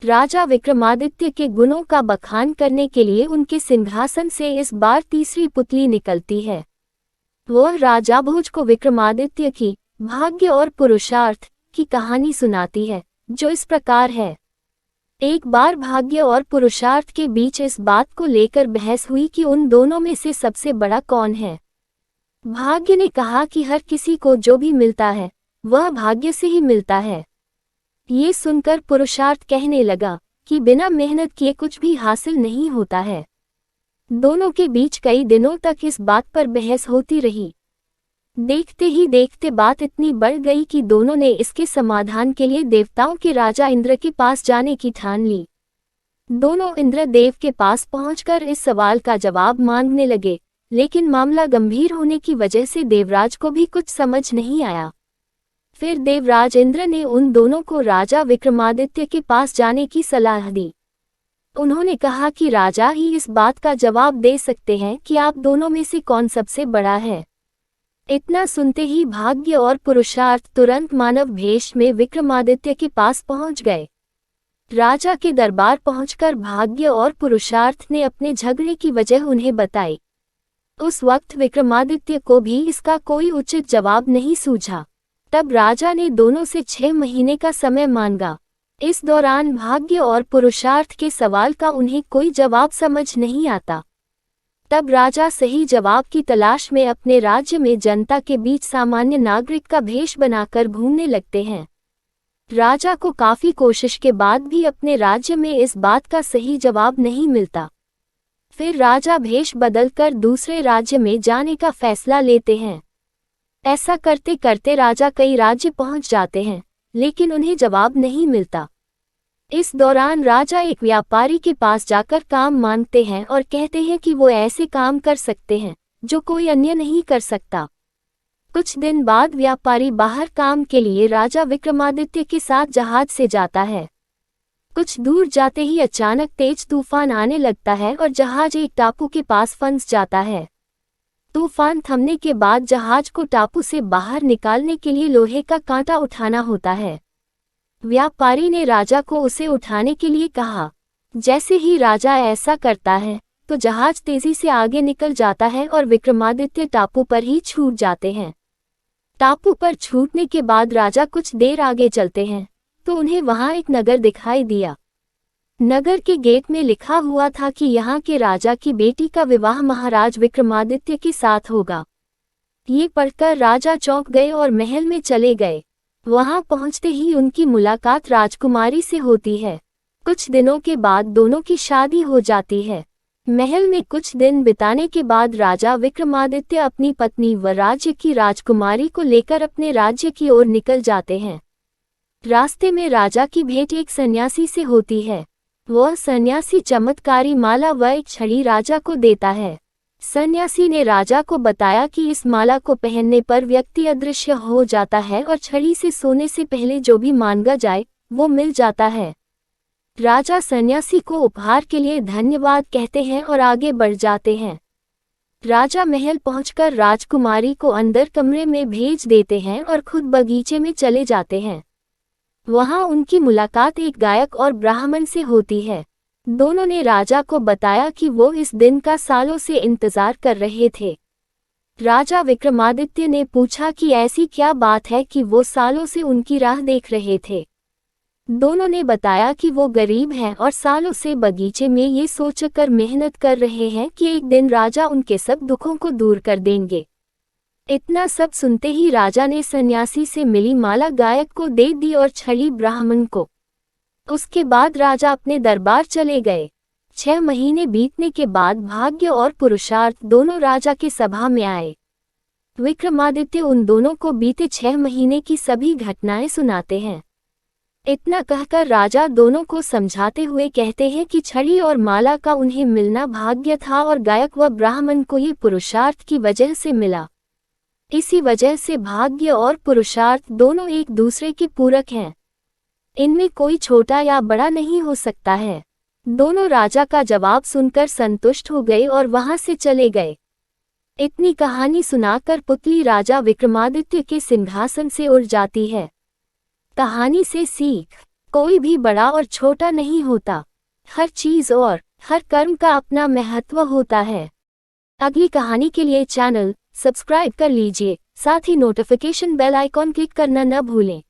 राजा विक्रमादित्य के गुणों का बखान करने के लिए उनके सिंहासन से इस बार तीसरी पुतली निकलती है। वह राजा भोज को विक्रमादित्य की भाग्य और पुरुषार्थ की कहानी सुनाती है, जो इस प्रकार है। एक बार भाग्य और पुरुषार्थ के बीच इस बात को लेकर बहस हुई कि उन दोनों में से सबसे बड़ा कौन है। भाग्य ने कहा कि हर किसी को जो भी मिलता है वह भाग्य से ही मिलता है। ये सुनकर पुरुषार्थ कहने लगा कि बिना मेहनत किए कुछ भी हासिल नहीं होता है। दोनों के बीच कई दिनों तक इस बात पर बहस होती रही। देखते ही देखते बात इतनी बढ़ गई कि दोनों ने इसके समाधान के लिए देवताओं के राजा इंद्र के पास जाने की ठान ली। दोनों इंद्रदेव के पास पहुंचकर इस सवाल का जवाब मांगने लगे, लेकिन मामला गंभीर होने की वजह से देवराज को भी कुछ समझ नहीं आया। फिर देवराज इंद्र ने उन दोनों को राजा विक्रमादित्य के पास जाने की सलाह दी। उन्होंने कहा कि राजा ही इस बात का जवाब दे सकते हैं कि आप दोनों में से कौन सबसे बड़ा है। इतना सुनते ही भाग्य और पुरुषार्थ तुरंत मानव भेष में विक्रमादित्य के पास पहुंच गए। राजा के दरबार पहुंचकर भाग्य और पुरुषार्थ ने अपने झगड़े की वजह उन्हें बताई। उस वक्त विक्रमादित्य को भी इसका कोई उचित जवाब नहीं सूझा। तब राजा ने दोनों से 6 महीने का समय मांगा। इस दौरान भाग्य और पुरुषार्थ के सवाल का उन्हें कोई जवाब समझ नहीं आता। तब राजा सही जवाब की तलाश में अपने राज्य में जनता के बीच सामान्य नागरिक का भेष बनाकर घूमने लगते हैं। राजा को काफी कोशिश के बाद भी अपने राज्य में इस बात का सही जवाब नहीं मिलता। फिर राजा भेष बदलकर दूसरे राज्य में जाने का फैसला लेते हैं। ऐसा करते करते राजा कई राज्य पहुंच जाते हैं, लेकिन उन्हें जवाब नहीं मिलता। इस दौरान राजा एक व्यापारी के पास जाकर काम मांगते हैं और कहते हैं कि वो ऐसे काम कर सकते हैं जो कोई अन्य नहीं कर सकता। कुछ दिन बाद व्यापारी बाहर काम के लिए राजा विक्रमादित्य के साथ जहाज से जाता है। कुछ दूर जाते ही अचानक तेज तूफान आने लगता है और जहाज एक टापू के पास फंस जाता है। तूफान थमने के बाद जहाज को टापू से बाहर निकालने के लिए लोहे का कांटा उठाना होता है। व्यापारी ने राजा को उसे उठाने के लिए कहा। जैसे ही राजा ऐसा करता है तो जहाज तेजी से आगे निकल जाता है और विक्रमादित्य टापू पर ही छूट जाते हैं। टापू पर छूटने के बाद राजा कुछ देर आगे चलते हैं तो उन्हें वहां एक नगर दिखाई दिया। नगर के गेट में लिखा हुआ था कि यहाँ के राजा की बेटी का विवाह महाराज विक्रमादित्य के साथ होगा। ये पढ़कर राजा चौंक गए और महल में चले गए। वहां पहुंचते ही उनकी मुलाकात राजकुमारी से होती है। कुछ दिनों के बाद दोनों की शादी हो जाती है। महल में कुछ दिन बिताने के बाद राजा विक्रमादित्य अपनी पत्नी व राज्य की राजकुमारी को लेकर अपने राज्य की ओर निकल जाते हैं। रास्ते में राजा की भेंट एक सन्यासी से होती है। वह सन्यासी चमत्कारी माला व एक छड़ी राजा को देता है। सन्यासी ने राजा को बताया कि इस माला को पहनने पर व्यक्ति अदृश्य हो जाता है और छड़ी से सोने से पहले जो भी मांगा जाए वो मिल जाता है। राजा सन्यासी को उपहार के लिए धन्यवाद कहते हैं और आगे बढ़ जाते हैं। राजा महल पहुंचकर राजकुमारी को अंदर कमरे में भेज देते हैं और खुद बगीचे में चले जाते हैं। वहां उनकी मुलाकात एक गायक और ब्राह्मण से होती है। दोनों ने राजा को बताया कि वो इस दिन का सालों से इंतजार कर रहे थे। राजा विक्रमादित्य ने पूछा कि ऐसी क्या बात है कि वो सालों से उनकी राह देख रहे थे। दोनों ने बताया कि वो गरीब हैं और सालों से बगीचे में ये सोचकर मेहनत कर रहे हैं कि एक दिन राजा उनके सब दुखों को दूर कर देंगे। इतना सब सुनते ही राजा ने सन्यासी से मिली माला गायक को दे दी और छड़ी ब्राह्मण को। उसके बाद राजा अपने दरबार चले गए। 6 महीने बीतने के बाद भाग्य और पुरुषार्थ दोनों राजा के सभा में आए। विक्रमादित्य उन दोनों को बीते 6 महीने की सभी घटनाएं सुनाते हैं। इतना कहकर राजा दोनों को समझाते हुए कहते हैं कि छड़ी और माला का उन्हें मिलना भाग्य था और गायक व ब्राह्मण को ये पुरुषार्थ की वजह से मिला। इसी वजह से भाग्य और पुरुषार्थ दोनों एक दूसरे के पूरक हैं। इनमें कोई छोटा या बड़ा नहीं हो सकता है। दोनों राजा का जवाब सुनकर संतुष्ट हो गए और वहां से चले गए। इतनी कहानी सुनाकर पुतली राजा विक्रमादित्य के सिंहासन से उड़ जाती है। कहानी से सीख। कोई भी बड़ा और छोटा नहीं होता। हर चीज और हर कर्म का अपना महत्व होता है। अगली कहानी के लिए चैनल सब्सक्राइब कर लीजिए, साथ ही नोटिफिकेशन बेल आइकॉन क्लिक करना न भूलें।